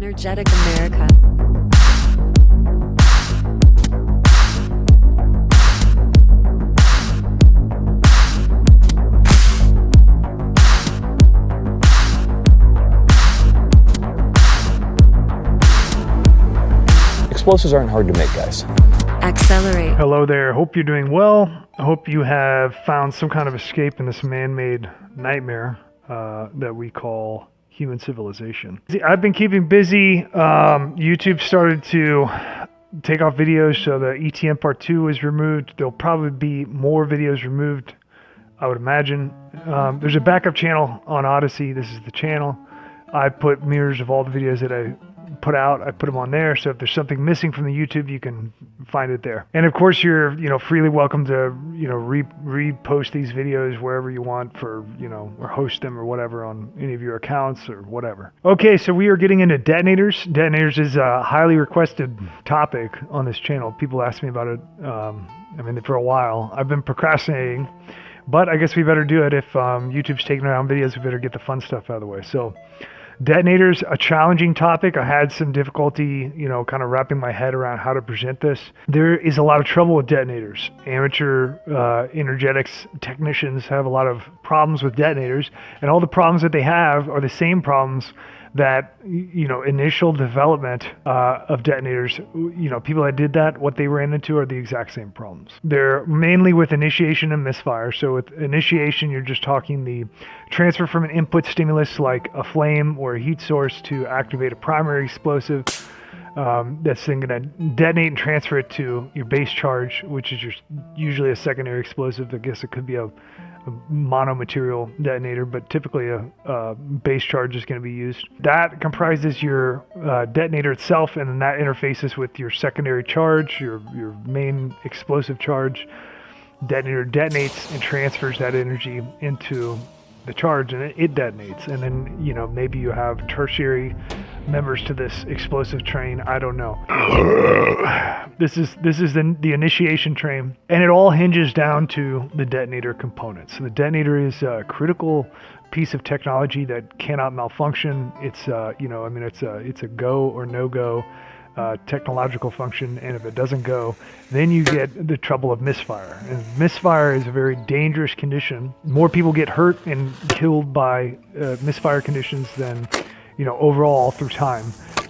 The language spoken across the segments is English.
Energetic America. Explosives aren't hard to make, guys. Accelerate. Hello there. Hope you're doing well. I hope you have found some kind of escape in this man-made nightmare that we call human civilization. I've been keeping busy. YouTube started to take off videos, so the ETM Part 2 was removed. There'll probably be more videos removed, I would imagine. There's a backup channel on Odyssey. This is the channel. I put mirrors of all the videos that I put out. I put them on there, so if there's something missing from the YouTube, you can find it there. And of course, you're freely welcome to repost these videos wherever you want for or host them or whatever on any of your accounts or whatever. Okay, so we are getting into detonators. Detonators is a highly requested topic on this channel. People ask me about it. For a while. I've been procrastinating, but I guess we better do it. If YouTube's taking around videos, we better get the fun stuff out of the way. So. Detonators, a challenging topic. I had some difficulty, kind of wrapping my head around how to present this. There is a lot of trouble with detonators. Amateur energetics technicians have a lot of problems with detonators, and all the problems that they have are the same problems that, initial development of detonators, people that did that, what they ran into are the exact same problems. They're mainly with initiation and misfire. So with initiation, you're just talking the transfer from an input stimulus like a flame or a heat source to activate a primary explosive that's then going to detonate and transfer it to your base charge, which is usually a secondary explosive. I guess it could be a monomaterial detonator, but typically a base charge is going to be used. That comprises your detonator itself, and then that interfaces with your secondary charge, your main explosive charge. Detonator detonates and transfers that energy into the charge, and it detonates. And then maybe you have tertiary members to this explosive train. I don't know. This is the initiation train, and it all hinges down to the detonator components. So the detonator is a critical piece of technology that cannot malfunction. It's it's a go or no go technological function, and if it doesn't go, then you get the trouble of misfire. And misfire is a very dangerous condition. More people get hurt and killed by misfire conditions than overall through time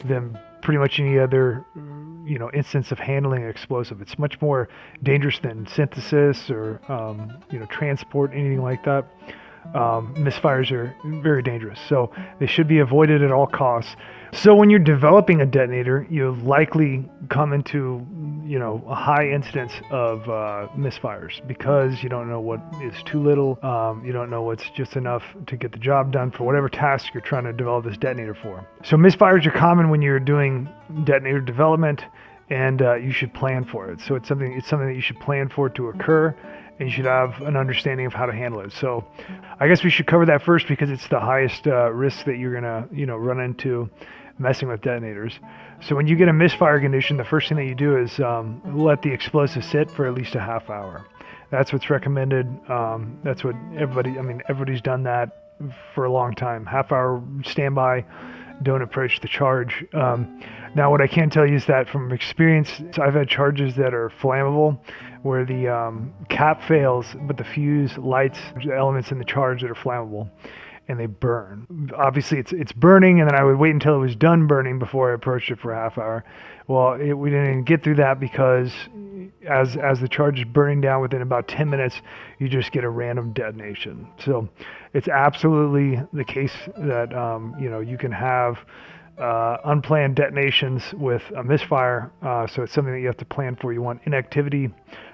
than pretty much any other instance of handling an explosive. It's much more dangerous than synthesis or transport, anything like that. Misfires are very dangerous, so they should be avoided at all costs. So when you're developing a detonator, you likely come into a high incidence of misfires because you don't know what is too little. You don't know what's just enough to get the job done for whatever task you're trying to develop this detonator for. So misfires are common when you're doing detonator development, and you should plan for it. So it's something that you should plan for it to occur, and you should have an understanding of how to handle it. So I guess we should cover that first because it's the highest risk that you're gonna run into messing with detonators. So when you get a misfire condition, the first thing that you do is let the explosive sit for at least a half hour. That's what's recommended. That's what everybody's done that for a long time. Half hour standby, don't approach the charge. Now what I can tell you is that from experience, I've had charges that are flammable where the cap fails, but the fuse lights the elements in the charge that are flammable, and they burn. Obviously it's burning, and then I would wait until it was done burning before I approached it for a half hour. Well, we didn't even get through that because as the charge is burning down, within about 10 minutes, you just get a random detonation. So it's absolutely the case that you can have unplanned detonations with a misfire. So it's something that you have to plan for. You want inactivity.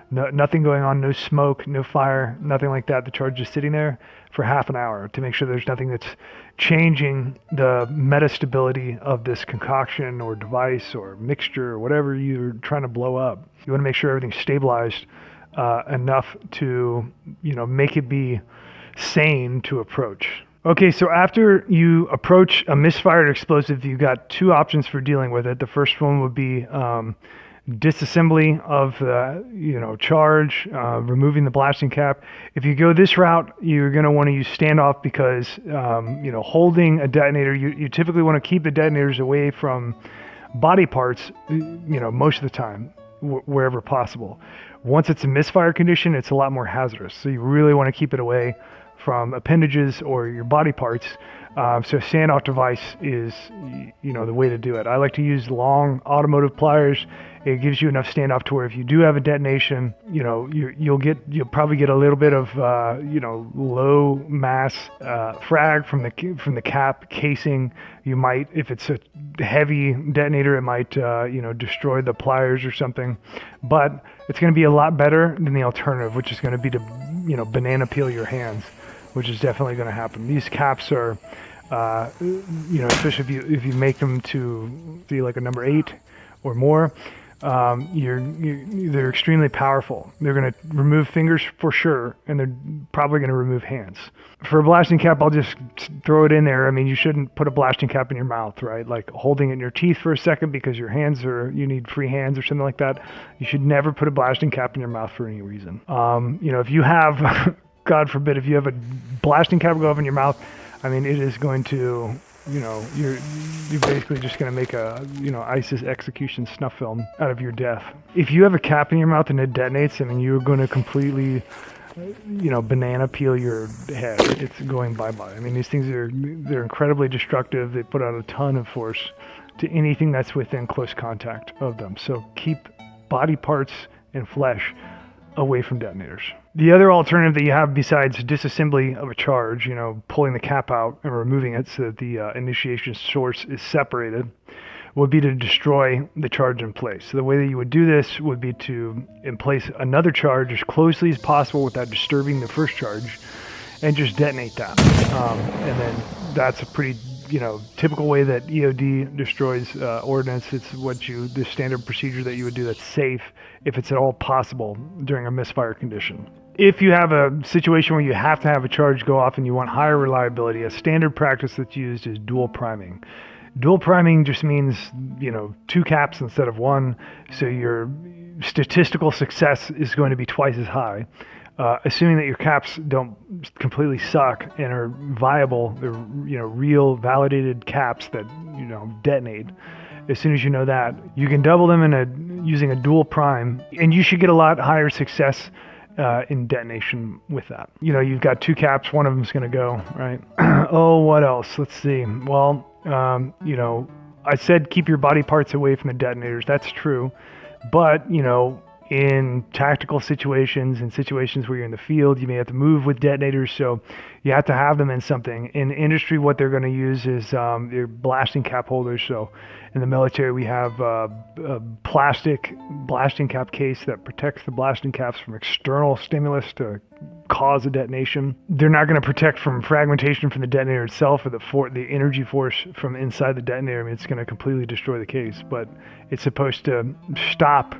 Nothing going on, no smoke, no fire, nothing like that. The charge is sitting there for half an hour to make sure there's nothing that's changing the metastability of this concoction or device or mixture or whatever you're trying to blow up. You want to make sure everything's stabilized enough to make it be sane to approach. Okay, so after you approach a misfired explosive, you've got two options for dealing with it. The first one would be disassembly of the charge, removing the blasting cap. If you go this route, you're going to want to use standoff because holding a detonator, you typically want to keep the detonators away from body parts most of the time, wherever possible. Once it's a misfire condition, it's a lot more hazardous, so you really want to keep it away from appendages or your body parts. So a standoff device is, the way to do it. I like to use long automotive pliers. It gives you enough standoff to where if you do have a detonation, you'll probably get a little bit of, low mass frag from the cap casing. You might, if it's a heavy detonator, it might, destroy the pliers or something. But it's going to be a lot better than the alternative, which is going to be to, banana peel your hands, which is definitely going to happen. These caps are, especially if you make them to be like a number 8 or more, they're extremely powerful. They're going to remove fingers for sure, and they're probably going to remove hands. For a blasting cap, I'll just throw it in there. I mean, you shouldn't put a blasting cap in your mouth, right? Like holding it in your teeth for a second because you need free hands or something like that. You should never put a blasting cap in your mouth for any reason. If you have, God forbid, if you have a blasting cap go off in your mouth, I mean, it is going to, you're basically just going to make a, ISIS execution snuff film out of your death. If you have a cap in your mouth and it detonates, I mean, you're going to completely, banana peel your head. It's going bye-bye. I mean, these things they're incredibly destructive. They put out a ton of force to anything that's within close contact of them. So keep body parts and flesh away from detonators. The other alternative that you have besides disassembly of a charge, pulling the cap out and removing it so that the initiation source is separated, would be to destroy the charge in place. So the way that you would do this would be to place another charge as closely as possible without disturbing the first charge and just detonate that. And then that's a pretty typical way that EOD destroys ordnance. It's the standard procedure that you would do that's safe if it's at all possible during a misfire condition. If you have a situation where you have to have a charge go off and you want higher reliability, a standard practice that's used is dual priming. Dual priming just means, 2 caps instead of 1, so your statistical success is going to be twice as high. Assuming that your caps don't completely suck and are viable, they're real validated caps that detonate. As soon as you know that, you can double them using a dual prime, and you should get a lot higher success in detonation with that. You've got 2 caps, one of them's going to go, right? Oh, what else? Let's see. Well, I said keep your body parts away from the detonators. That's true, but in tactical situations, in situations where you're in the field, you may have to move with detonators, so you have to have them in something. In industry, what they're going to use is your blasting cap holders. So in the military, we have a plastic blasting cap case that protects the blasting caps from external stimulus to cause a detonation. They're not going to protect from fragmentation from the detonator itself or the energy force from inside the detonator. I mean, it's going to completely destroy the case, but it's supposed to stop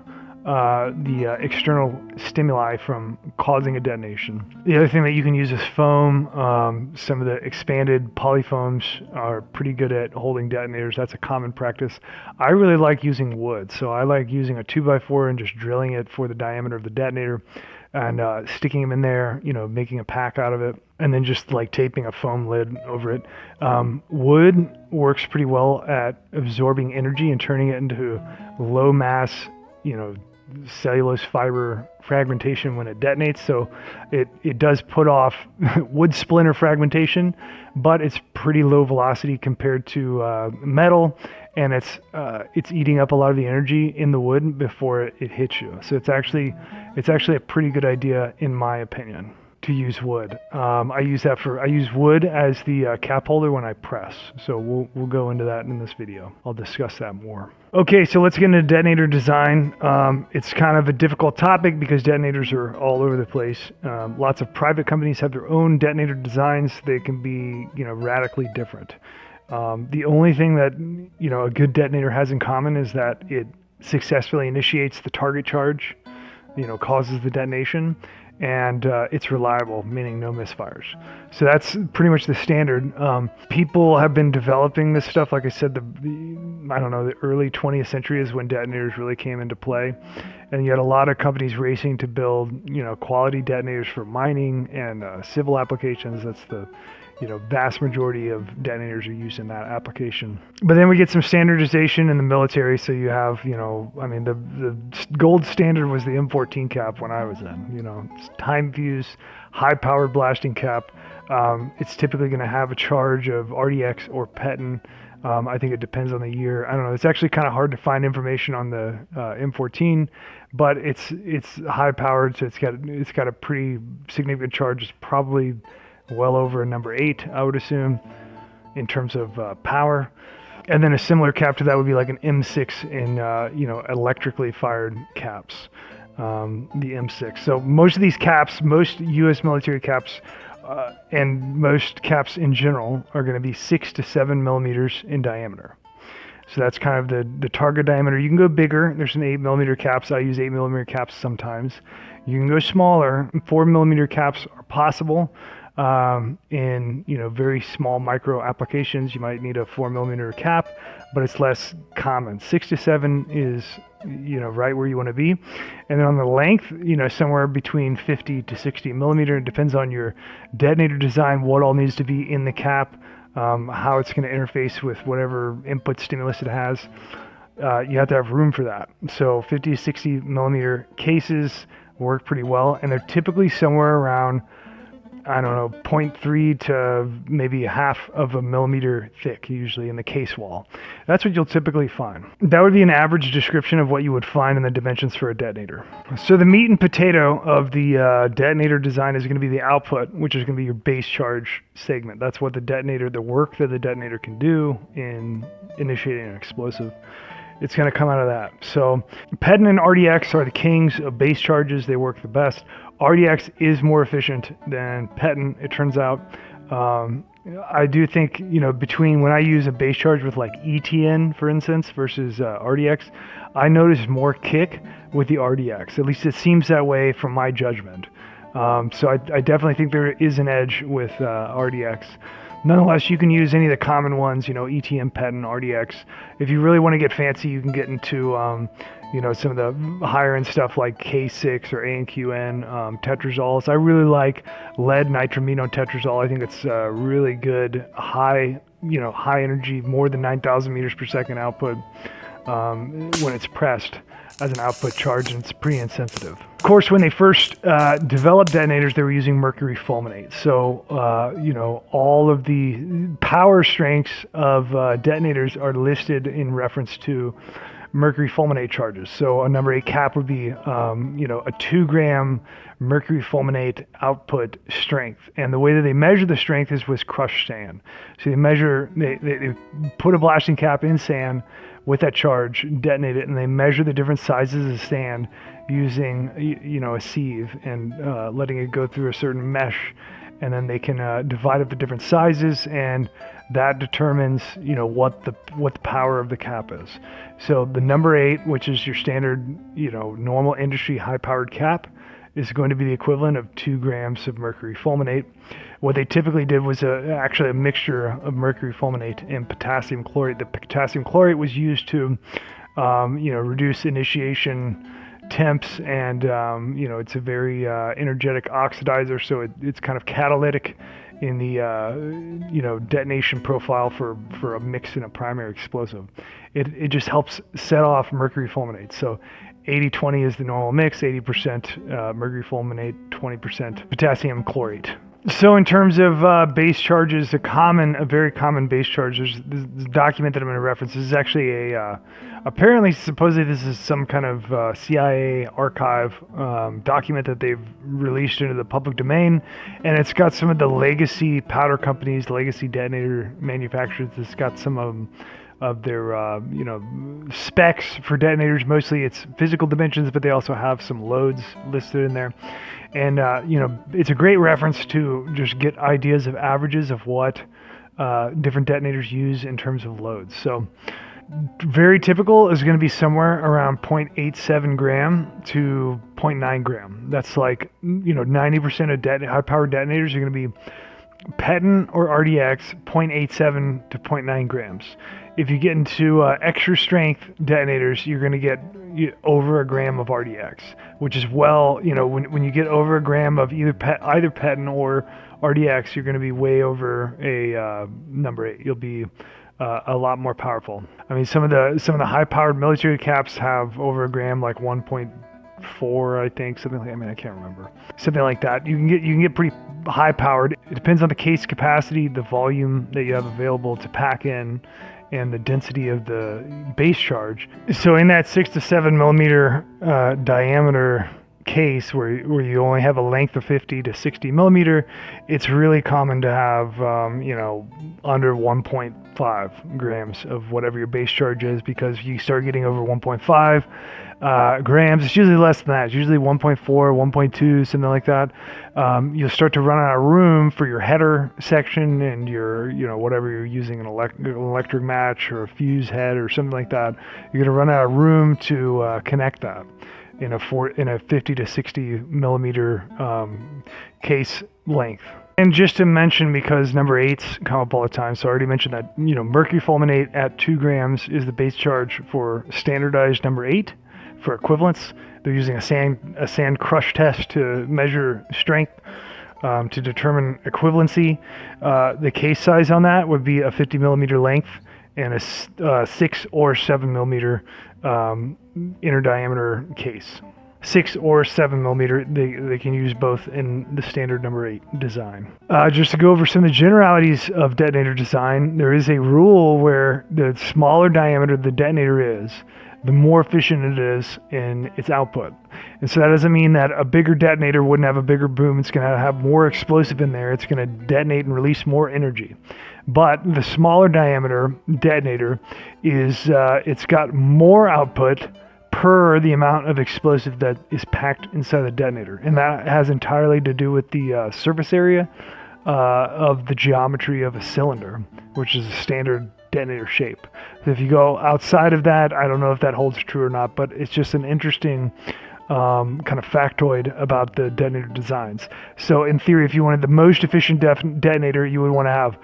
the external stimuli from causing a detonation. The other thing that you can use is foam. Some of the expanded polyfoams are pretty good at holding detonators. That's a common practice. I really like using wood, so I like using a 2x4 and just drilling it for the diameter of the detonator and sticking them in there, making a pack out of it, and then just like taping a foam lid over it. Wood works pretty well at absorbing energy and turning it into low mass, cellulose fiber fragmentation when it detonates, so it does put off wood splinter fragmentation, but it's pretty low velocity compared to metal, and it's eating up a lot of the energy in the wood before it hits you. So it's actually a pretty good idea, in my opinion, to use wood. I use wood as the cap holder when I press. So we'll go into that in this video. I'll discuss that more. Okay, so let's get into detonator design. It's kind of a difficult topic because detonators are all over the place. Lots of private companies have their own detonator designs. They can be, radically different. The only thing that, a good detonator has in common is that it successfully initiates the target charge, causes the detonation. and it's reliable, meaning no misfires. So that's pretty much the standard. People have been developing this stuff. Like I said, I don't know, the early 20th century is when detonators really came into play, and you had a lot of companies racing to build, quality detonators for mining and civil applications. That's the vast majority of detonators are used in that application. But then we get some standardization in the military. So you have, the gold standard was the M14 cap when I was in, it's time fuse, high powered blasting cap. It's typically going to have a charge of RDX or Petin. I think it depends on the year. I don't know. It's actually kind of hard to find information on the M14, but it's high powered, so it's got a pretty significant charge. It's probably well over a number 8, I would assume, in terms of power. And then a similar cap to that would be like an M6 in electrically fired caps, the M6. So most of these caps, most U.S. military caps, and most caps in general are going to be 6 to 7 millimeters in diameter. So that's kind of the target diameter. You can go bigger. There's some 8 millimeter caps. I use 8 millimeter caps sometimes. You can go smaller. 4 millimeter caps are possible. In very small micro applications, you might need a 4 millimeter cap, but it's less common. 6 to 7 is right where you want to be. And then on the length, somewhere between 50 to 60 millimeter. It depends on your detonator design, what all needs to be in the cap, how it's going to interface with whatever input stimulus it has. You have to have room for that. So 50 to 60 millimeter cases work pretty well, and they're typically somewhere around 0.3 to maybe a half of a millimeter thick, usually in the case wall. That's what you'll typically find. That would be an average description of what you would find in the dimensions for a detonator. So the meat and potato of the detonator design is going to be the output, which is going to be your base charge segment. That's what the work that the detonator can do in initiating an explosive. It's going to come out of that. So Petin and RDX are the kings of base charges. They work the best. RDX is more efficient than Petin, it turns out. I do think, between when I use a base charge with like ETN, for instance, versus RDX, I notice more kick with the RDX. At least it seems that way from my judgment. So I definitely think there is an edge with RDX. Nonetheless, you can use any of the common ones, ETN, Petin, RDX. If you really want to get fancy, you can get into, some of the higher end stuff like K6 or ANQN, tetrazoles. I really like lead nitramino tetrazole. I think it's really good, high energy, more than 9,000 meters per second output when it's pressed as an output charge, and it's pretty insensitive. Of course, when they first developed detonators, they were using mercury fulminate. So, all of the power strengths of detonators are listed in reference to mercury fulminate charges. So a number 8 cap would be, a 2 gram mercury fulminate output strength. And the way that they measure the strength is with crushed sand. So they put a blasting cap in sand with that charge, detonate it, and they measure the different sizes of sand using, a sieve and letting it go through a certain mesh. And then they can divide up the different sizes, and that determines, what the power of the cap is. So the number 8, which is your standard, normal industry high-powered cap, is going to be the equivalent of 2 grams of mercury fulminate. What they typically did was actually a mixture of mercury fulminate and potassium chlorate. The potassium chlorate was used to, reduce initiation temps, and it's a very energetic oxidizer, so it's kind of catalytic in the detonation profile for a mix in a primary explosive. It just helps set off mercury fulminate. So 80-20 is the normal mix, 80% mercury fulminate, 20% potassium chlorate. So in terms of base charges, a very common base charge, there's this document that I'm going to reference. This is actually apparently, supposedly this is some kind of CIA archive document that they've released into the public domain. And it's got some of the legacy powder companies, legacy detonator manufacturers. It's got some of their specs for detonators. Mostly it's physical dimensions, but they also have some loads listed in there. And it's a great reference to just get ideas of averages of what different detonators use in terms of loads. So very typical is going to be somewhere around 0.87 gram to 0.9 gram. That's like, 90% of high-powered detonators are going to be Peton or RDX 0.87 to 0.9 grams. If you get into extra strength detonators, you're going to get over a gram of RDX, which is when you get over a gram of either Peton or RDX, you're going to be way over a number 8. You'll be a lot more powerful. I mean, some of the high-powered military caps have over a gram, like 1.4, I think, something like. I mean, I can't remember. Something like that. You can get pretty high-powered. It depends on the case capacity, the volume that you have available to pack in, and the density of the base charge. So in that 6 to 7 millimeter diameter case where you only have a length of 50 to 60 millimeter, it's really common to have under 1.5 grams of whatever your base charge is, because you start getting over 1.5 grams, it's usually less than that. It's usually 1.4, 1.2, something like that. You'll start to run out of room for your header section and your, whatever you're using, an electric match or a fuse head or something like that. You're going to run out of room to connect that in a 50 to 60 millimeter case length. And just to mention, because number 8s come up all the time, so I already mentioned that, mercury fulminate at 2 grams is the base charge for standardized number 8. For equivalence, they're using a sand crush test to measure strength to determine equivalency. The case size on that would be a 50 millimeter length and a 6 or 7 millimeter inner diameter case. 6 or 7 millimeter, they can use both in the standard number 8 design. Just to go over some of the generalities of detonator design, there is a rule where the smaller diameter the detonator is, the more efficient it is in its output. And so that doesn't mean that a bigger detonator wouldn't have a bigger boom. It's going to have more explosive in there. It's going to detonate and release more energy. But the smaller diameter detonator it's got more output per the amount of explosive that is packed inside the detonator. And that has entirely to do with the surface area of the geometry of a cylinder, which is a standard detonator shape. So if you go outside of that, I don't know if that holds true or not, but it's just an interesting kind of factoid about the detonator designs. So in theory, if you wanted the most efficient detonator, you would want to have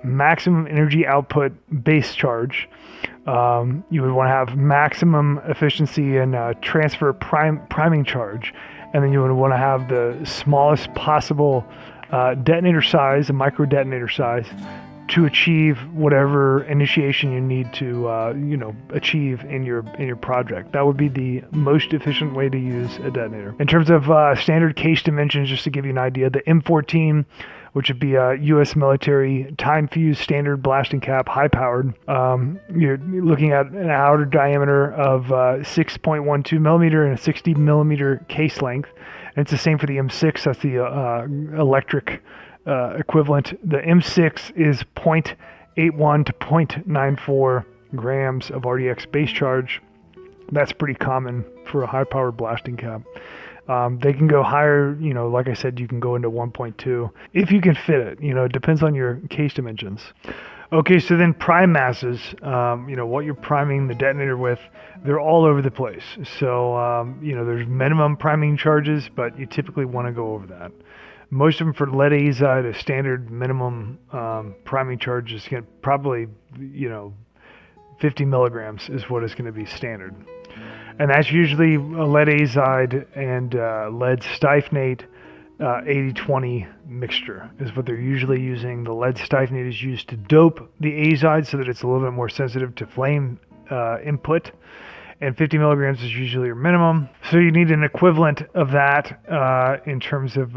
maximum energy output base charge. You would want to have maximum efficiency and transfer priming charge. And then you would want to have the smallest possible detonator size, a micro detonator size, to achieve whatever initiation you need to achieve in your project. That would be the most efficient way to use a detonator. In terms of standard case dimensions, just to give you an idea, the M14, which would be a U.S. military time fuse standard blasting cap, high powered, you're looking at an outer diameter of 6.12 millimeter and a 60 millimeter case length. And it's the same for the M6. That's the electric equivalent. The M6 is 0.81 to 0.94 grams of RDX base charge. That's pretty common for a high-powered blasting cap. They can go higher, like I said, you can go into 1.2 if you can fit it. It depends on your case dimensions. Okay, so then prime masses, what you're priming the detonator with, they're all over the place. So, there's minimum priming charges, but you typically want to go over that. Most of them for lead azide, a standard minimum priming charge is going to probably, 50 milligrams is what is going to be standard. And that's usually a lead azide and lead styphnate 80-20 mixture is what they're usually using. The lead styphnate is used to dope the azide so that it's a little bit more sensitive to flame input. And 50 milligrams is usually your minimum. So you need an equivalent of that in terms of,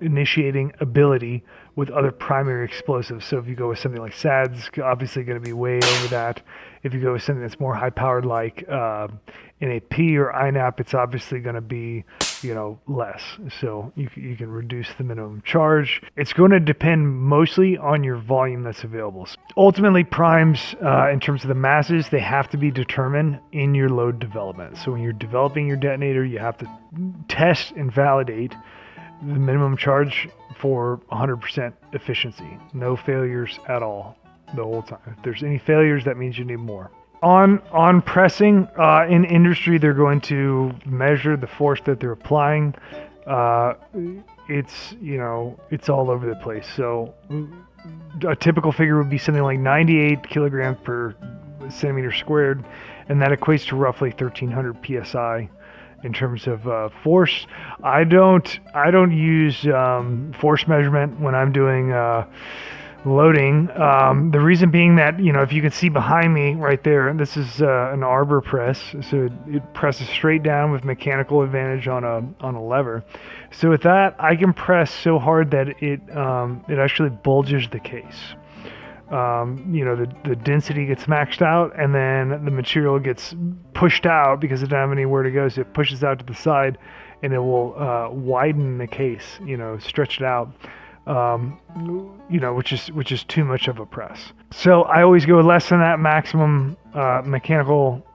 initiating ability with other primary explosives. So if you go with something like SAD, it's obviously going to be way over that. If you go with something that's more high-powered like NAP or INAP, it's obviously going to be, less. So you can reduce the minimum charge. It's going to depend mostly on your volume that's available. So ultimately, primes, in terms of the masses, they have to be determined in your load development. So when you're developing your detonator, you have to test and validate the minimum charge for 100% efficiency. No failures at all. the whole time. If there's any failures, that means you need more. On pressing, in industry, they're going to measure the force that they're applying. It's all over the place. So a typical figure would be something like 98 kilograms per centimeter squared, and that equates to roughly 1300 psi in terms of force. I don't use force measurement when I'm doing loading. The reason being that, if you can see behind me right there, this is an arbor press, so it presses straight down with mechanical advantage on a lever. So with that, I can press so hard that it actually bulges the case. The density gets maxed out, and then the material gets pushed out because it doesn't have anywhere to go, so it pushes out to the side, and it will widen the case, stretch it out. Which is too much of a press. So I always go less than that maximum mechanical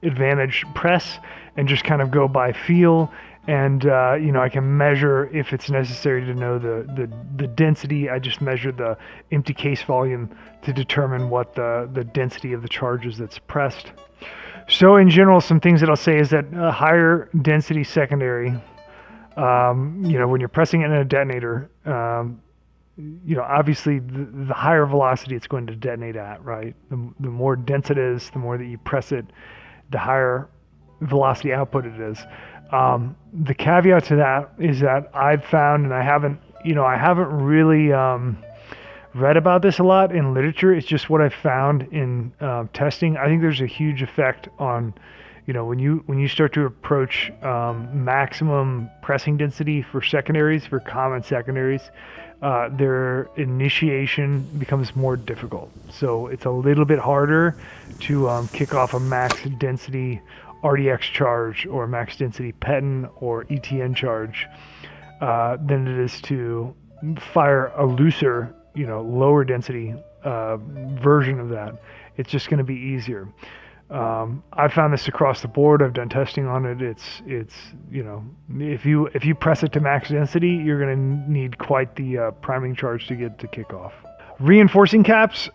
advantage press, and just kind of go by feel. And I can measure if it's necessary to know the density. I just measure the empty case volume to determine what the density of the charge is that's pressed. So in general, some things that I'll say is that a higher density secondary, when you're pressing it in a detonator, obviously the higher velocity it's going to detonate at, right? The more dense it is, the more that you press it, the higher velocity output it is. The caveat to that is that I've found, and I haven't really read about this a lot in literature. It's just what I've found in testing. I think there's a huge effect on, when you start to approach maximum pressing density for secondaries, for common secondaries, their initiation becomes more difficult. So it's a little bit harder to kick off a max density RDX charge or max density PETN or ETN charge than it is to fire a looser, lower density version of that. It's just going to be easier. I found this across the board. I've done testing on it. It's if you press it to max density, you're going to need quite the priming charge to get to kick off. Reinforcing caps,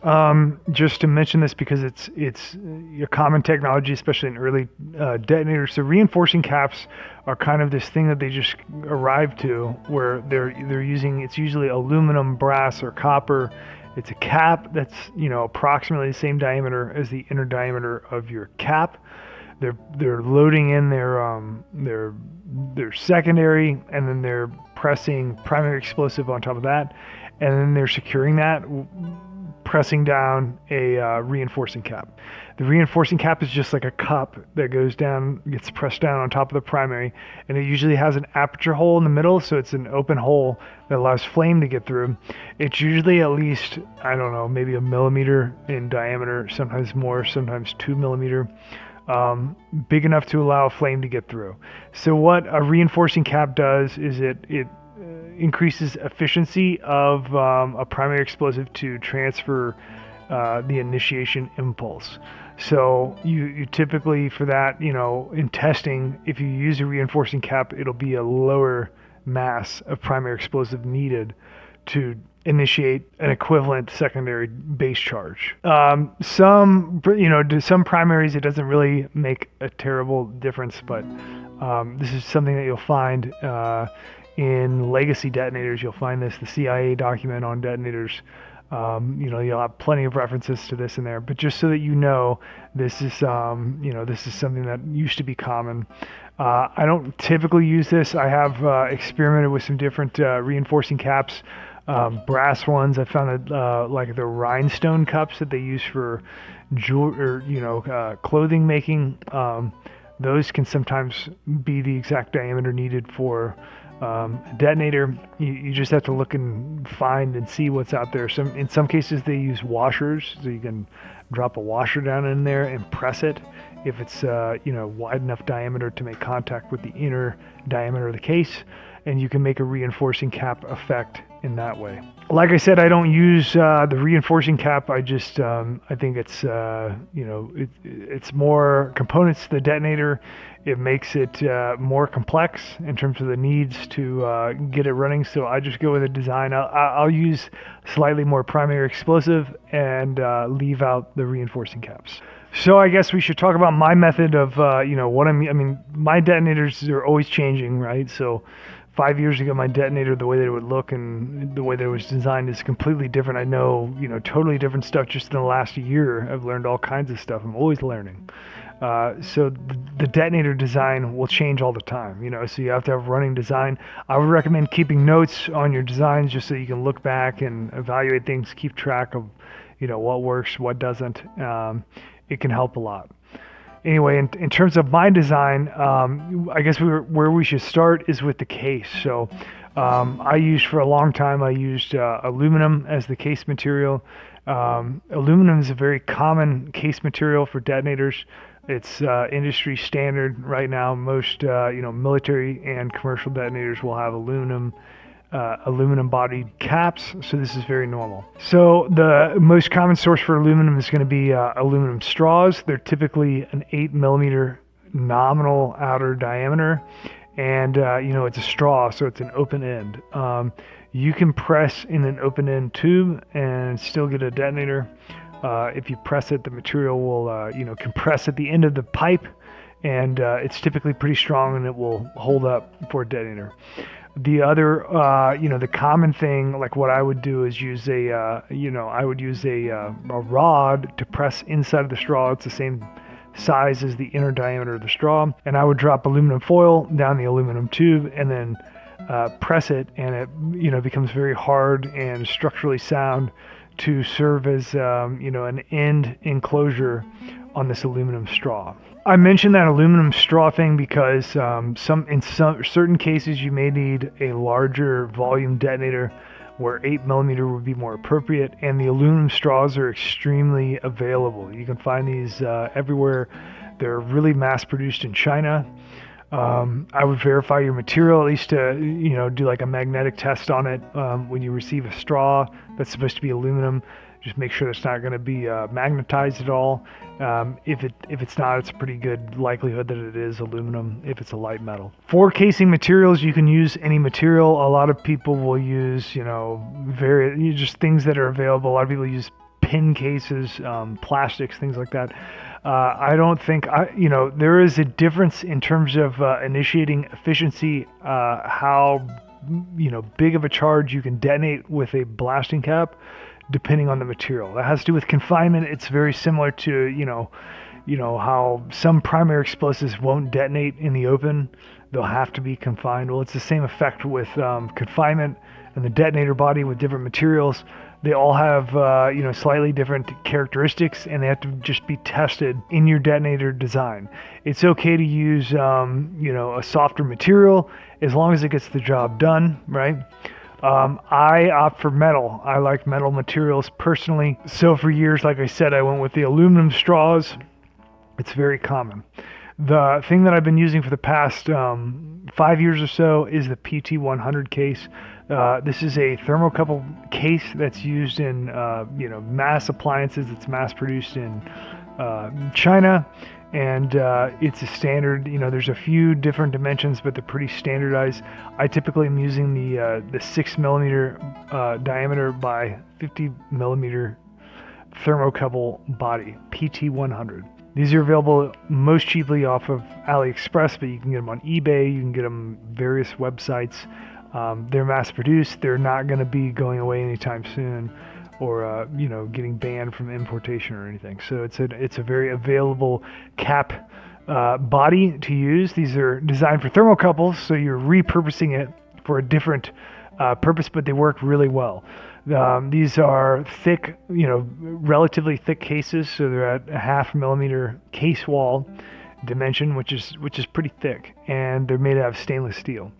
just to mention this because it's a common technology, especially in early detonators. So reinforcing caps are kind of this thing that they just arrived to, where they're using, it's usually aluminum, brass, or copper. It's a cap that's approximately the same diameter as the inner diameter of your cap. They're loading in their secondary, and then they're pressing primary explosive on top of that, and then they're securing that, pressing down a reinforcing cap. The reinforcing cap is just like a cup that goes down, gets pressed down on top of the primary, and it usually has an aperture hole in the middle, so it's an open hole that allows flame to get through. It's usually at least, maybe a millimeter in diameter, sometimes more, sometimes 2 millimeter, big enough to allow a flame to get through. So what a reinforcing cap does is it increases efficiency of a primary explosive to transfer the initiation impulse. So you typically, for that, in testing, if you use a reinforcing cap, it'll be a lower mass of primary explosive needed to initiate an equivalent secondary base charge. To some primaries, it doesn't really make a terrible difference, but this is something that you'll find in legacy detonators. You'll find this, the CIA document on detonators. You'll have plenty of references to this in there, but just so that this is this is something that used to be common. I don't typically use this. I have experimented with some different reinforcing caps, brass ones. I found that like the rhinestone cups that they use for clothing making. Those can sometimes be the exact diameter needed for a detonator. You just have to look and find and see what's out there. In some cases they use washers, so you can drop a washer down in there and press it if it's wide enough diameter to make contact with the inner diameter of the case, and you can make a reinforcing cap effect in that way. Like I said, I don't use the reinforcing cap. I just I think it's it's more components to the detonator. It makes it more complex in terms of the needs to get it running. So I just go with a design. I'll use slightly more primary explosive and leave out the reinforcing caps. So I guess we should talk about my method of what I mean. My detonators are always changing, right? So 5 years ago, my detonator, the way that it would look and the way that it was designed is completely different. I know, totally different stuff just in the last year. I've learned all kinds of stuff. I'm always learning. So the detonator design will change all the time, so you have to have running design. I would recommend keeping notes on your designs just so you can look back and evaluate things, keep track of, what works, what doesn't. It can help a lot. Anyway, in terms of my design, I guess where we should start is with the case. So for a long time, I used aluminum as the case material. Aluminum is a very common case material for detonators. It's industry standard right now. Most military and commercial detonators will have aluminum bodied caps, so this is very normal. So the most common source for aluminum is going to be aluminum straws. They're typically an 8 mm nominal outer diameter, and it's a straw, so it's an open end. You can press in an open end tube and still get a detonator. If you press it, the material will compress at the end of the pipe, and it's typically pretty strong and it will hold up for a detonator. The other, the common thing, like what I would do is use a rod to press inside of the straw. It's the same size as the inner diameter of the straw. And I would drop aluminum foil down the aluminum tube and then press it, and it, becomes very hard and structurally sound to serve as, an end enclosure on this aluminum straw. I mentioned that aluminum straw thing because in certain cases you may need a larger volume detonator where 8 mm would be more appropriate, and the aluminum straws are extremely available. You can find these everywhere. They're really mass produced in China. I would verify your material, at least to do like a magnetic test on it when you receive a straw that's supposed to be aluminum. Just make sure it's not going to be magnetized at all. If it's not, it's a pretty good likelihood that it is aluminum if it's a light metal. For casing materials, you can use any material. A lot of people will use, just things that are available. A lot of people use pin cases, plastics, things like that. I don't think, there is a difference in terms of initiating efficiency, how, big of a charge you can detonate with a blasting cap, depending on the material. That has to do with confinement. It's very similar to, how some primary explosives won't detonate in the open. They'll have to be confined. Well, it's the same effect with confinement and the detonator body with different materials. They all have, slightly different characteristics, and they have to just be tested in your detonator design. It's okay to use, a softer material as long as it gets the job done, right? I opt for metal. I like metal materials personally. So for years, like I said, I went with the aluminum straws. It's very common. The thing that I've been using for the past 5 years or so is the PT100 case. This is a thermocouple case that's used in mass appliances. It's mass produced in China, and it's a standard. There's a few different dimensions, but they're pretty standardized. I typically am using the 6 mm diameter by 50 mm thermocouple body, PT100. These are available most cheaply off of AliExpress, but you can get them on eBay. You can get them various websites. They're mass produced. They're not going to be going away anytime soon, or getting banned from importation or anything. So it's a very available cap body to use. These are designed for thermocouples, so you're repurposing it for a different purpose, but they work really well. These are thick, relatively thick cases, so they're at a 0.5 mm case wall dimension, which is pretty thick, and they're made out of stainless steel.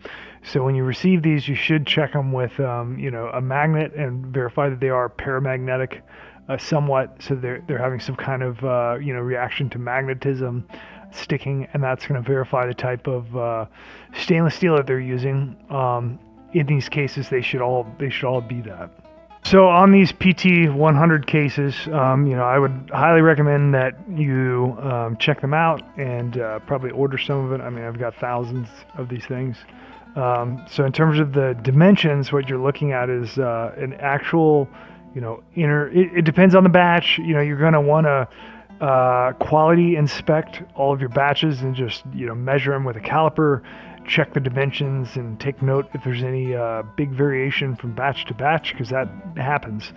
So when you receive these, you should check them with a magnet and verify that they are paramagnetic somewhat, so they're having some kind of reaction to magnetism sticking, and that's going to verify the type of stainless steel that they're using. in these cases, they should all be that. So on these PT 100 cases, I would highly recommend that you check them out and probably order some of it. I mean, I've got thousands of these things. So in terms of the dimensions, what you're looking at is an actual, it depends on the batch. You're going to want to quality inspect all of your batches and just, measure them with a caliper, check the dimensions, and take note if there's any big variation from batch to batch, because that happens.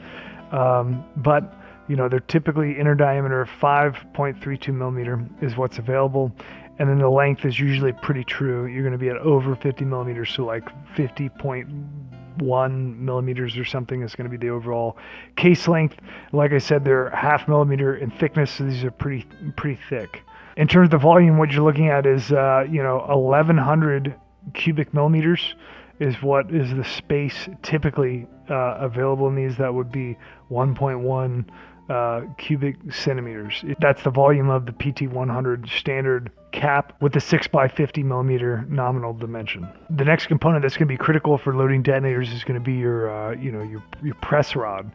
But they're typically inner diameter 5.32 millimeter is what's available, and then the length is usually pretty true. You're going to be at over 50 millimeters, so like 50.1 millimeters or something is going to be the overall case length. Like I said, they're half millimeter in thickness, so these are pretty thick. In terms of the volume, what you're looking at is 1,100 cubic millimeters is what is the space typically available in these. That would be 1.1 cubic centimeters. That's the volume of the PT100 standard cap with the 6x50 millimeter nominal dimension. The next component that's going to be critical for loading detonators is going to be your press rod.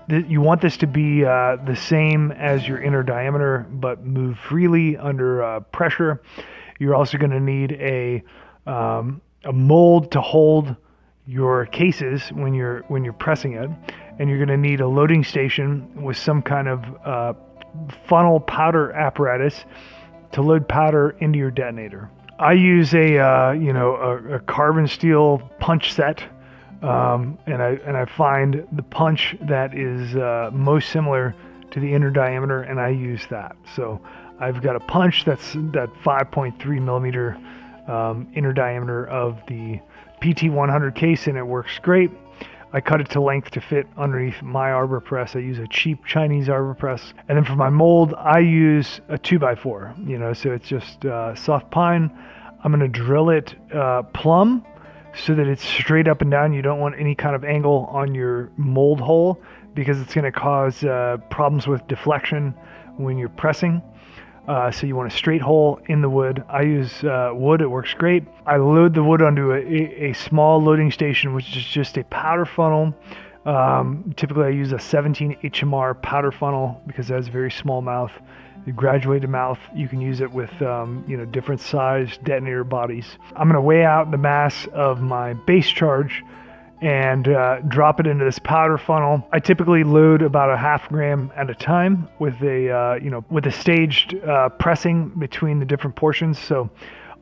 You want this to be the same as your inner diameter, but move freely under pressure. You're also going to need a mold to hold your cases when you're pressing it, and you're going to need a loading station with some kind of funnel powder apparatus to load powder into your detonator. I use a carbon steel punch set, and I find the punch that is most similar to the inner diameter, and I use that. So I've got a punch that's that 5.3 millimeter inner diameter of the PT100 case, and it works great. I cut it to length to fit underneath my arbor press. I use a cheap Chinese arbor press. And then for my mold, I use a 2x4, so it's just soft pine. I'm gonna drill it plumb so that it's straight up and down. You don't want any kind of angle on your mold hole, because it's gonna cause problems with deflection when you're pressing. So you want a straight hole in the wood. I use wood, it works great. I load the wood onto a small loading station, which is just a powder funnel. Typically I use a 17 HMR powder funnel because it has a very small mouth. You graduated mouth, you can use it with different size detonator bodies. I'm going to weigh out the mass of my base charge and drop it into this powder funnel. I typically load about a ½ gram at a time with a staged pressing between the different portions. So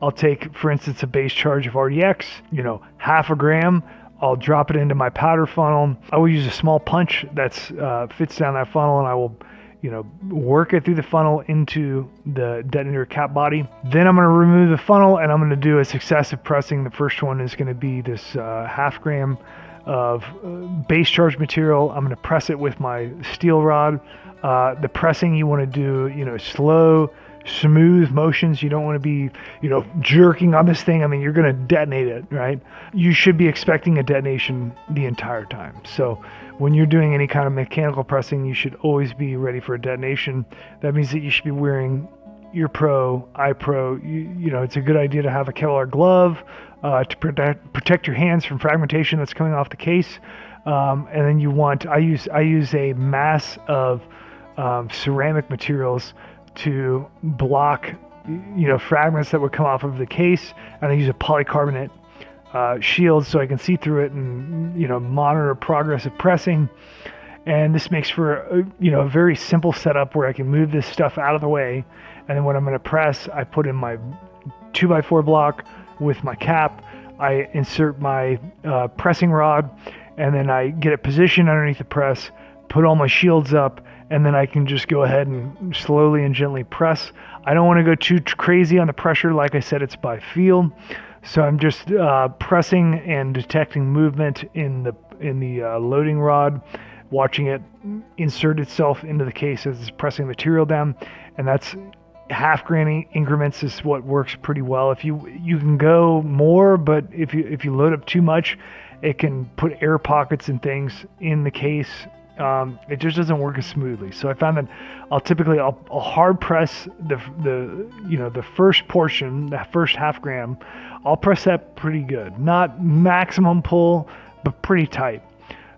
I'll take, for instance, a base charge of RDX, ½ gram. I'll drop it into my powder funnel. I will use a small punch that fits down that funnel, and I will work it through the funnel into the detonator cap body. Then I'm going to remove the funnel, and I'm going to do a successive pressing. The first one is going to be this ½ gram of base charge material. I'm going to press it with my steel rod. The pressing, you want to do, slow, smooth motions. You don't want to be, jerking on this thing. I mean, you're going to detonate it, right? You should be expecting a detonation the entire time. So when you're doing any kind of mechanical pressing, you should always be ready for a detonation. That means that you should be wearing ear pro, eye pro. It's a good idea to have a Kevlar glove to protect your hands from fragmentation that's coming off the case. And then I use a mass of ceramic materials to block fragments that would come off of the case, and I use a polycarbonate shield so I can see through it and monitor progress of pressing. And this makes for a very simple setup where I can move this stuff out of the way, and then when I'm going to press, I put in my 2x4 block with my cap. I insert my pressing rod, and then I get it positioned underneath the press, put all my shields up, and then I can just go ahead and slowly and gently press. I don't want to go too crazy on the pressure. Like I said, it's by feel. So I'm just pressing and detecting movement in the loading rod, watching it insert itself into the case as it's pressing material down. And that's ½ gram increments is what works pretty well. If you can go more, but if you load up too much, it can put air pockets and things in the case it just doesn't work as smoothly. So I found that I'll hard press the first portion, that first half gram. I'll press that pretty good, not maximum pull, but pretty tight.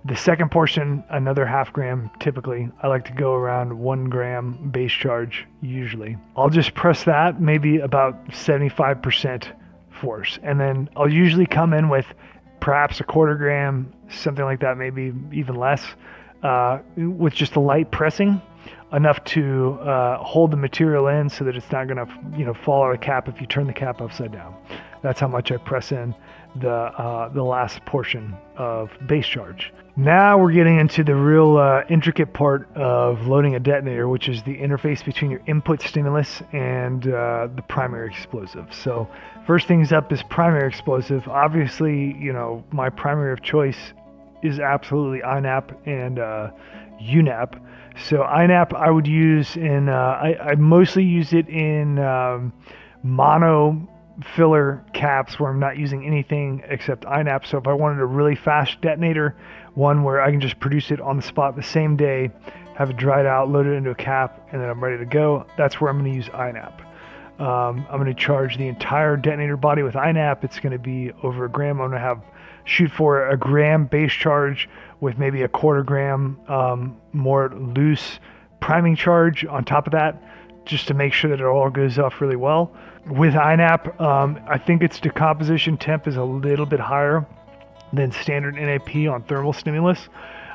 The second portion, another half gram. Typically, I like to go around 1 gram base charge. Usually, I'll just press that maybe about 75% force, and then I'll usually come in with perhaps a 1/4 gram, something like that, maybe even less, with just a light pressing, enough to hold the material in so that it's not going to fall out of the cap if you turn the cap upside down. That's how much I press in the last portion of base charge. Now we're getting into the real intricate part of loading a detonator, which is the interface between your input stimulus and the primary explosive. So first things up is primary explosive. Obviously, my primary of choice is absolutely INAP and UNAP. So INAP I would use in, I mostly use it in mono filler caps where I'm not using anything except INAP. So if I wanted a really fast detonator, one where I can just produce it on the spot the same day, have it dried out, load it into a cap, and then I'm ready to go, that's where I'm going to use INAP. I'm going to charge the entire detonator body with INAP. It's going to be over 1 gram. I'm going to shoot for 1 gram base charge with maybe a 1/4 gram more loose priming charge on top of that, just to make sure that it all goes off really well. With INAP, I think its decomposition temp is a little bit higher than standard NAP on thermal stimulus.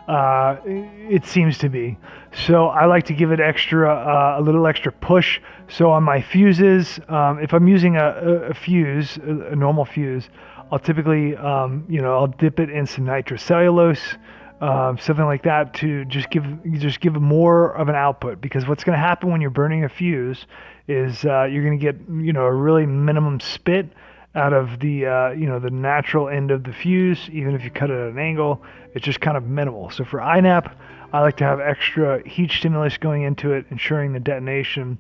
It seems to be. So I like to give it a little extra push. So on my fuses, if I'm using a fuse, a normal fuse, I'll typically, I'll dip it in some nitrocellulose, something like that, to just give more of an output. Because what's going to happen when you're burning a fuse is you're going to get a really minimum spit out of the the natural end of the fuse. Even if you cut it at an angle, it's just kind of minimal. So for INAP, I like to have extra heat stimulus going into it, ensuring the detonation.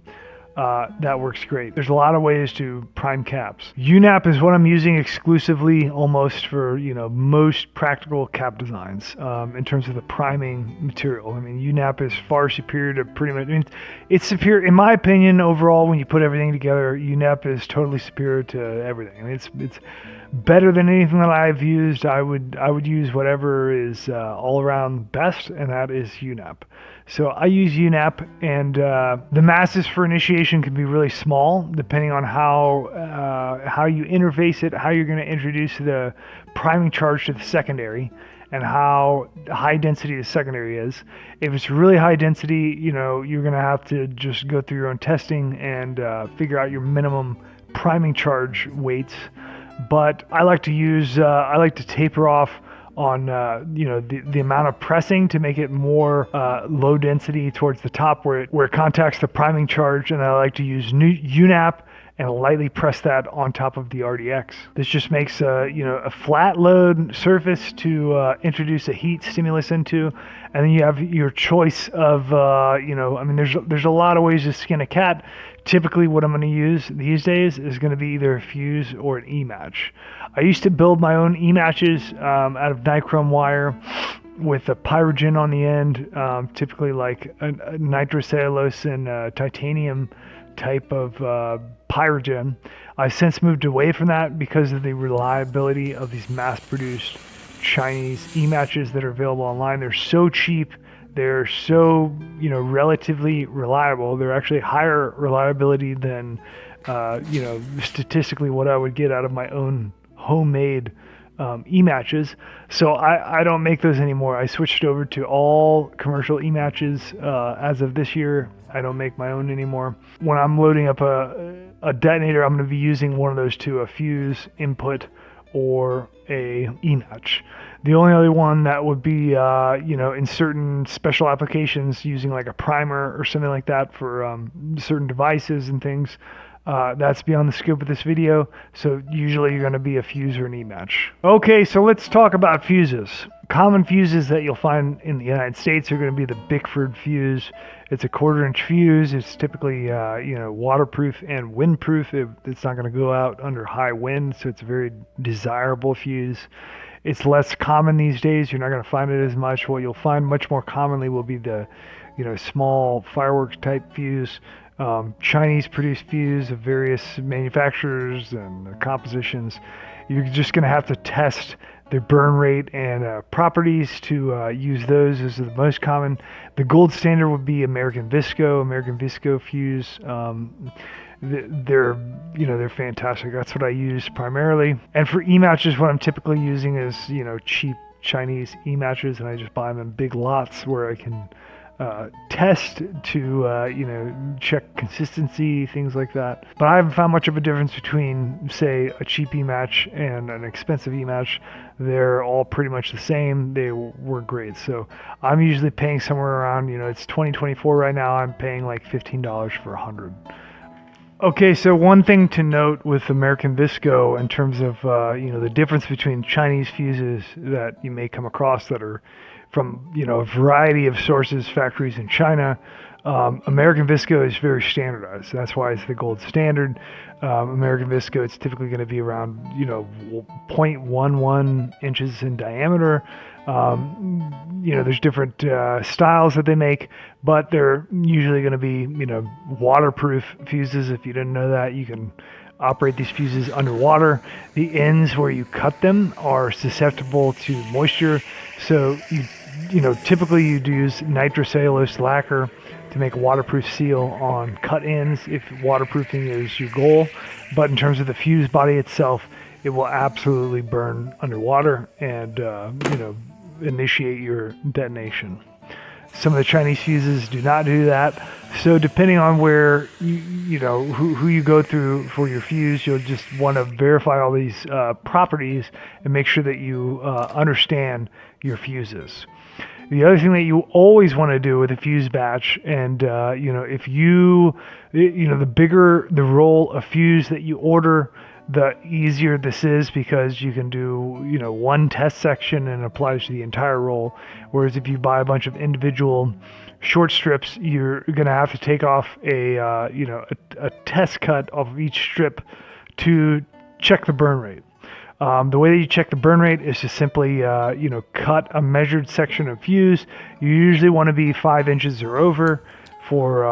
That works great. There's a lot of ways to prime caps. UNAP is what I'm using exclusively almost for most practical cap designs in terms of the priming material. I mean, UNAP is far superior to pretty much, it's superior in my opinion overall. When you put everything together, UNAP is totally superior to everything. I mean, it's better than anything that I've used. I would use whatever is all around best, and that is UNAP. So I use UNAP, and the masses for initiation can be really small depending on how you interface it, how you're going to introduce the priming charge to the secondary, and how high density the secondary is. If it's really high density, you're going to have to just go through your own testing and figure out your minimum priming charge weights. But I like to taper off on the amount of pressing to make it more low density towards the top where it contacts the priming charge, and I like to use UNAP and lightly press that on top of the RDX. This just makes a flat load surface to introduce a heat stimulus into, and then you have your choice of there's a lot of ways to skin a cat. Typically what I'm going to use these days is going to be either a fuse or an E-match. I used to build my own E-matches out of nichrome wire with a pyrogen on the end, typically like a nitrocellulose and titanium type of pyrogen. I've since moved away from that because of the reliability of these mass-produced Chinese E-matches that are available online. They're so cheap. They're so, relatively reliable. They're actually higher reliability than, statistically what I would get out of my own homemade E-matches. So I don't make those anymore. I switched over to all commercial E-matches as of this year. I don't make my own anymore. When I'm loading up a detonator, I'm going to be using one of those two, a fuse input or a E-match. The only other one that would be, in certain special applications, using like a primer or something like that for certain devices and things, that's beyond the scope of this video. So usually you're going to be a fuse or an E-match. Okay, so let's talk about fuses. Common fuses that you'll find in the United States are going to be the Bickford fuse. It's a 1/4 inch fuse. It's typically, waterproof and windproof. It's not going to go out under high wind, so it's a very desirable fuse. It's less common these days. You're not going to find it as much. What you'll find much more commonly will be the, small fireworks type fuse. Chinese produced fuse of various manufacturers and compositions. You're just going to have to test the burn rate and properties to use those. Those are the most common. The gold standard would be American Visco fuse. They're fantastic. That's what I use primarily. And for e-matches, what I'm typically using is, cheap Chinese e-matches, and I just buy them in big lots where I can test to check consistency, things like that. But I haven't found much of a difference between, say, a cheap e-match and an expensive e-match. They're all pretty much the same. They work great. So I'm usually paying somewhere around, it's 2024 right now, I'm paying like $15 for 100. Okay, so one thing to note with American Visco in terms of the difference between Chinese fuses that you may come across that are from a variety of sources, factories in China. American Visco is very standardized. That's why it's the gold standard. American Visco, it's typically going to be around 0.11 inches in diameter. There's different styles that they make, but they're usually going to be waterproof fuses. If you didn't know that, you can operate these fuses underwater. The ends where you cut them are susceptible to moisture, so typically you'd use nitrocellulose lacquer to make a waterproof seal on cut ends if waterproofing is your goal. But in terms of the fuse body itself, it will absolutely burn underwater and initiate your detonation. Some of the Chinese fuses do not do that. So depending on where who you go through for your fuse, you'll just want to verify all these properties and make sure that you understand your fuses. The other thing that you always want to do with a fuse batch, and if the bigger the roll of fuse that you order, the easier this is, because you can do one test section and it applies to the entire roll. Whereas if you buy a bunch of individual short strips, you're going to have to take off a test cut of each strip to check the burn rate. The way that you check the burn rate is to simply, cut a measured section of fuse. You usually want to be 5 inches or over for,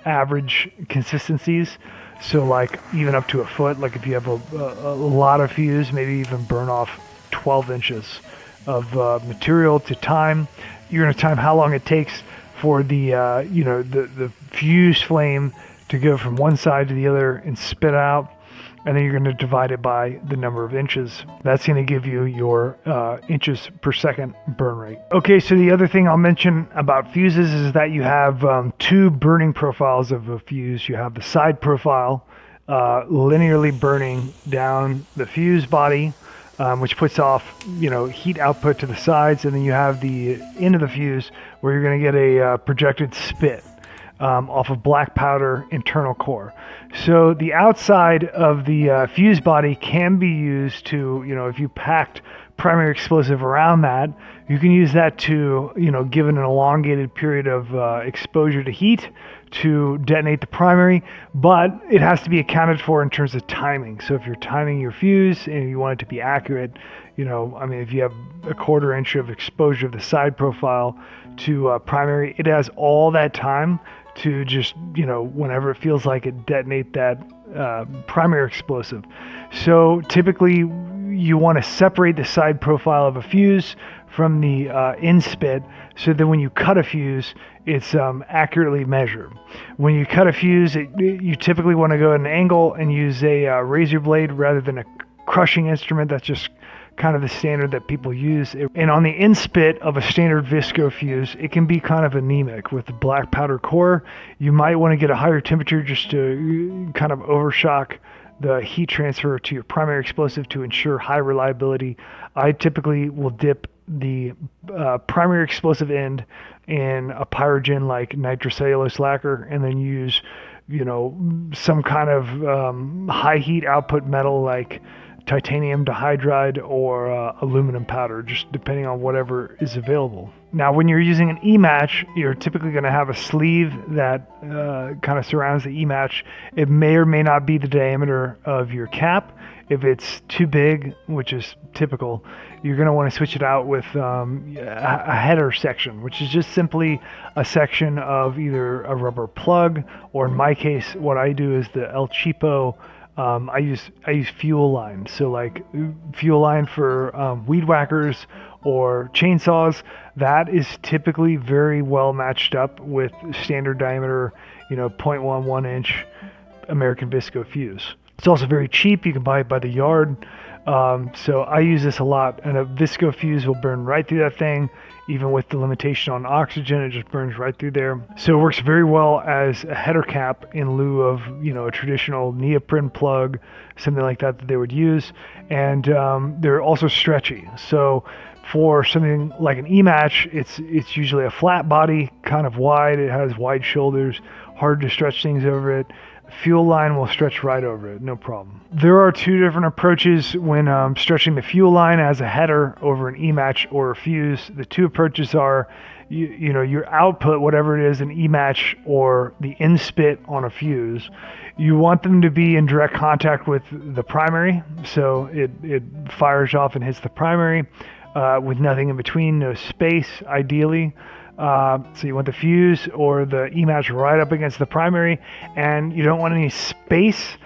average consistencies. So like even up to a foot, like if you have a lot of fuse, maybe even burn off 12 inches of material to time. You're going to time how long it takes for the fuse flame to go from one side to the other and spit out. And then you're going to divide it by the number of inches. That's going to give you your inches per second burn rate. Okay, so the other thing I'll mention about fuses is that you have two burning profiles of a fuse. You have the side profile, linearly burning down the fuse body, which puts off heat output to the sides, and then you have the end of the fuse where you're going to get a projected spit off of black powder internal core. So the outside of the fuse body can be used to, if you packed primary explosive around that, you can use that to, given an elongated period of exposure to heat, to detonate the primary, but it has to be accounted for in terms of timing. So if you're timing your fuse and you want it to be accurate, if you have a 1/4 inch of exposure of the side profile to primary, it has all that time to just, whenever it feels like it, detonate that primary explosive. So typically you want to separate the side profile of a fuse from the inspit, so that when you cut a fuse, it's accurately measured. When you cut a fuse, you typically want to go at an angle and use a razor blade rather than a crushing instrument. That's just kind of the standard that people use. And on the inspit of a standard Visco fuse, it can be kind of anemic with the black powder core. You might want to get a higher temperature just to kind of overshock the heat transfer to your primary explosive to ensure high reliability. I typically will dip the primary explosive end in a pyrogen like nitrocellulose lacquer, and then use some kind of high heat output metal like titanium dihydride or aluminum powder, just depending on whatever is available. Now, when you're using an E-match, you're typically going to have a sleeve that kind of surrounds the E-match. It may or may not be the diameter of your cap. If it's too big, which is typical, you're going to want to switch it out with a header section, which is just simply a section of either a rubber plug, or in my case, what I do is the El Cheapo. I use fuel line, so like fuel line for weed whackers or chainsaws. That is typically very well matched up with standard diameter, 0.11 inch American Visco fuse. It's also very cheap. You can buy it by the yard. So I use this a lot, and a Visco fuse will burn right through that thing. Even with the limitation on oxygen, it just burns right through there. So it works very well as a header cap in lieu of, a traditional neoprene plug, something like that they would use. And they're also stretchy. So for something like an E-match, it's usually a flat body, kind of wide. It has wide shoulders, hard to stretch things over it. Fuel line will stretch right over it, no problem. There are two different approaches when stretching the fuel line as a header over an E-match or a fuse. The two approaches are, your output, whatever it is, an E-match or the in-spit on a fuse. You want them to be in direct contact with the primary, so it fires off and hits the primary with nothing in between, no space, ideally. So you want the fuse or the E-match right up against the primary, and you don't want any space,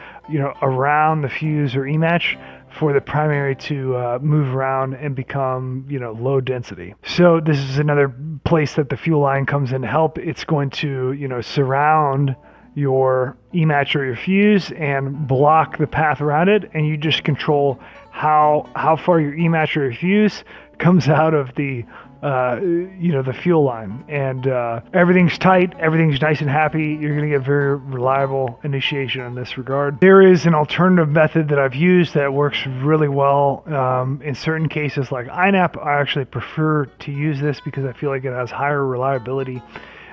around the fuse or E-match for the primary to move around and become, low density. So this is another place that the fuel line comes in to help. It's going to, surround your E-match or your fuse and block the path around it, and you just control how far your E-match or your fuse comes out of the the fuel line, and everything's tight, everything's nice and happy. You're going to get very reliable initiation in this regard. There is an alternative method that I've used that works really well in certain cases, like INAP. I actually prefer to use this because I feel like it has higher reliability.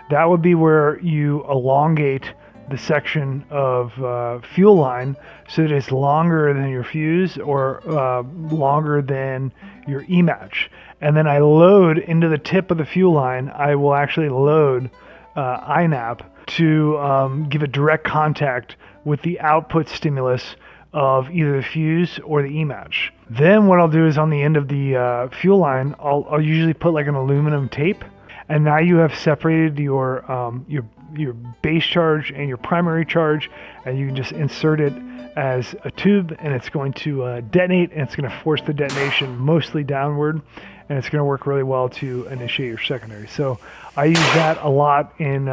That would be where you elongate the section of fuel line so that it's longer than your fuse or longer than your E-match. And then I load into the tip of the fuel line. I will actually load INAP to give a direct contact with the output stimulus of either the fuse or the E-match. Then what I'll do is on the end of the fuel line, I'll usually put like an aluminum tape, and now you have separated your base charge and your primary charge, and you can just insert it as a tube, and it's going to detonate, and it's going to force the detonation mostly downward, and it's going to work really well to initiate your secondary. So I use that a lot in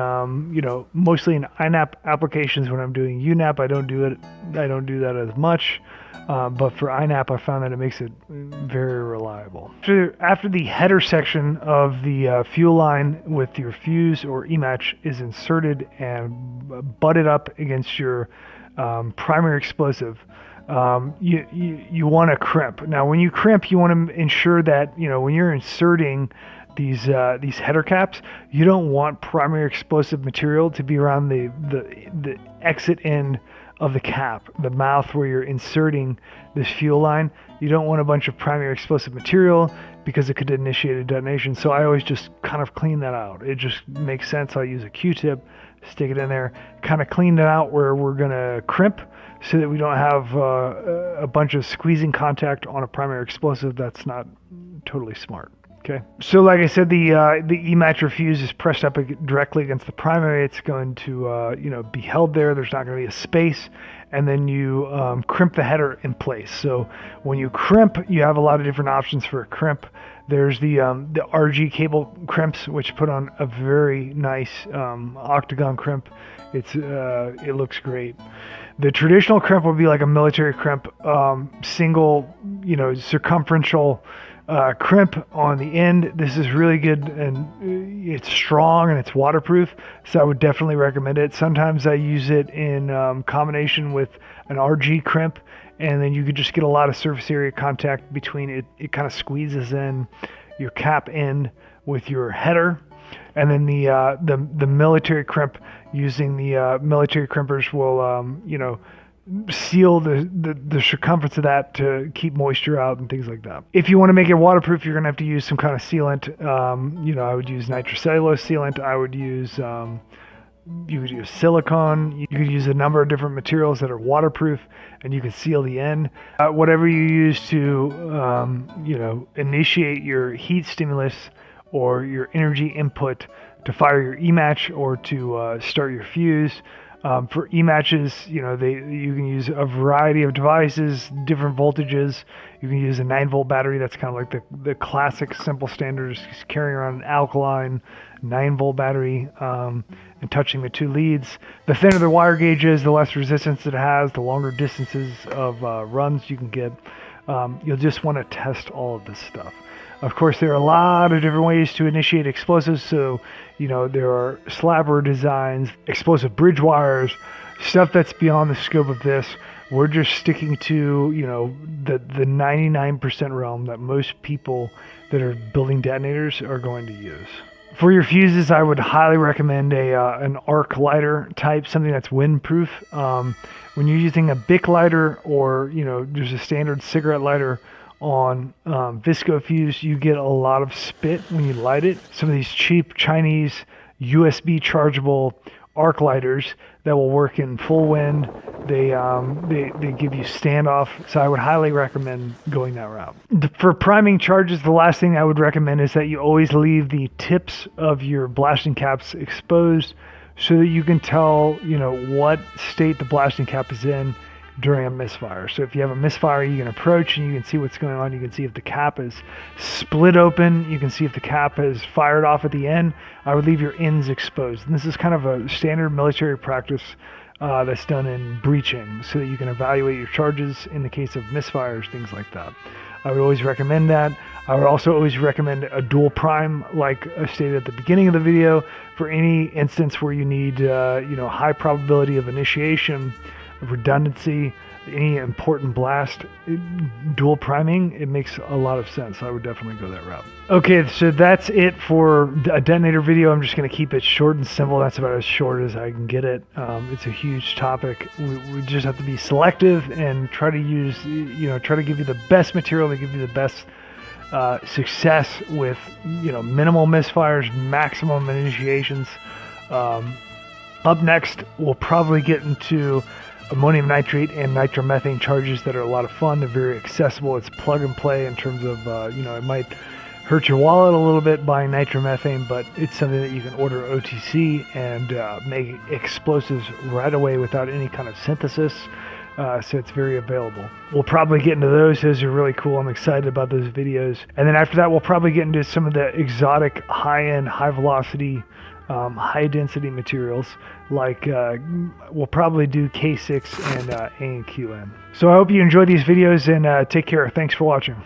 mostly in INAP applications. When I'm doing UNAP, I don't do that as much. But for INAP, I found that it makes it very reliable. After the header section of the fuel line with your fuse or E-match is inserted and butted up against your primary explosive, you want to crimp. Now, when you crimp, you want to ensure that when you're inserting these header caps, you don't want primary explosive material to be around the exit end of the cap, the mouth where you're inserting this fuel line. You don't want a bunch of primary explosive material because it could initiate a detonation. So I always just kind of clean that out. It just makes sense. I use a Q-tip, stick it in there, kind of clean it out where we're going to crimp so that we don't have a bunch of squeezing contact on a primary explosive. That's not totally smart. Okay, so like I said, the E-match or fuse is pressed up directly against the primary. It's going to be held there. There's not going to be a space, and then you crimp the header in place. So when you crimp, you have a lot of different options for a crimp. There's the RG cable crimps, which put on a very nice octagon crimp. It looks great. The traditional crimp would be like a military crimp, single, circumferential crimp on the end. This is really good, and it's strong and it's waterproof, so I would definitely recommend it. Sometimes I use it in combination with an RG crimp, and then you could just get a lot of surface area contact between it. It kind of squeezes in your cap end with your header, and then the military crimp, using the military crimpers will seal the circumference of that to keep moisture out and things like that. If you want to make it waterproof, you're going to have to use some kind of sealant. I would use nitrocellulose sealant. I would use You could use silicone. You could use a number of different materials that are waterproof, and you can seal the end. Whatever you use to, initiate your heat stimulus or your energy input to fire your E-match or to start your fuse. For E-matches, you can use a variety of devices, different voltages. You can use a 9-volt battery. That's kind of like the classic simple standard, just carrying around an alkaline 9-volt battery and touching the 2 leads. The thinner the wire gauge is, the less resistance it has, the longer distances of runs you can get. You'll just want to test all of this stuff. Of course, there are a lot of different ways to initiate explosives. So, there are slabber designs, explosive bridge wires, stuff that's beyond the scope of this. We're just sticking to, the 99% realm that most people that are building detonators are going to use. For your fuses, I would highly recommend an arc lighter type, something that's windproof. When you're using a Bic lighter or, there's a standard cigarette lighter on Visco fuse, you get a lot of spit when you light it. Some of these cheap Chinese USB chargeable arc lighters that will work in full wind, they give you standoff, so I would highly recommend going that route. For priming charges, the last thing I would recommend is that you always leave the tips of your blasting caps exposed so that you can tell what state the blasting cap is in during a misfire. So if you have a misfire, you can approach and you can see what's going on. You can see if the cap is split open. You can see if the cap is fired off at the end. I would leave your ends exposed. And this is kind of a standard military practice that's done in breaching so that you can evaluate your charges in the case of misfires, things like that. I would always recommend that. I would also always recommend a dual prime, like I stated at the beginning of the video, for any instance where you need high probability of initiation, redundancy, any important blast. Dual priming, it makes a lot of sense. I would definitely go that route. Okay, so that's it for a detonator video. I'm just going to keep it short and simple. That's about as short as I can get it. It's a huge topic. We just have to be selective and try to use, try to give you the best material to give you the best success with, minimal misfires, maximum initiations. Up next, we'll probably get into ammonium nitrate and nitromethane charges that are a lot of fun. They're very accessible. It's plug and play in terms of, it might hurt your wallet a little bit buying nitromethane, but it's something that you can order OTC and make explosives right away without any kind of synthesis. So it's very available. We'll probably get into those. Those are really cool. I'm excited about those videos. And then after that, we'll probably get into some of the exotic, high-end, high-velocity, high-density materials. Like we'll probably do K6 and ANQN. So I hope you enjoy these videos and take care. Thanks for watching.